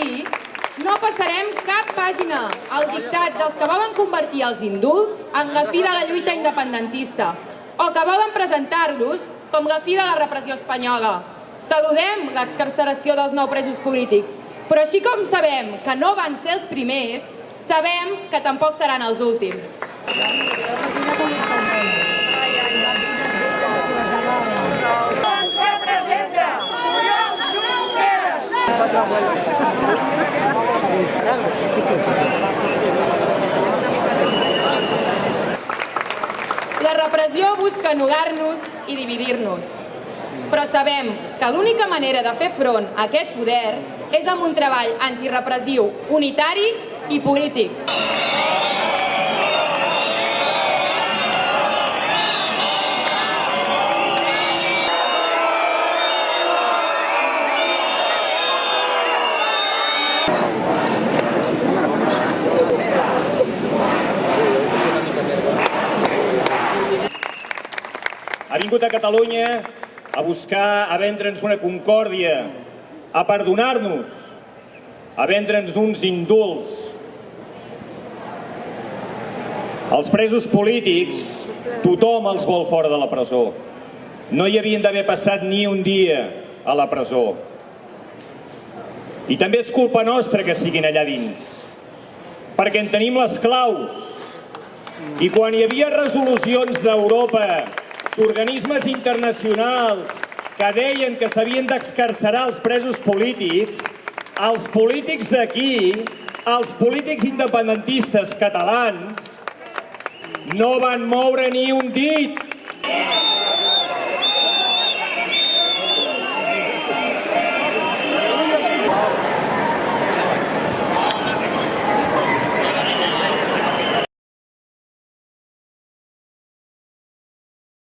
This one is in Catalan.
així, no passarem cap pàgina al dictat dels que volen convertir els indults en la fi de la lluita independentista o que volen presentar-los com la fi de la repressió espanyola. Saludem l'excarceració dels 9 presos polítics, però així com sabem que no van ser els primers, sabem que tampoc seran els últims. La repressió busca anul·lar-nos i dividir-nos, però sabem que l'única manera de fer front a aquest poder és amb un treball antirepressiu, unitari i polític. Ha vingut a Catalunya a buscar, a vendre'ns una concòrdia, a perdonar-nos, a vendre'ns uns indults. Els presos polítics, tothom els vol fora de la presó. No hi havien d'haver passat ni un dia a la presó. I també és culpa nostra que siguin allà dins, perquè en tenim les claus. I quan hi havia resolucions d'Europa, d'organismes internacionals que deien que s'havien d'excarcerar els presos polítics, els polítics d'aquí, els polítics independentistes catalans, no van moure ni un dit.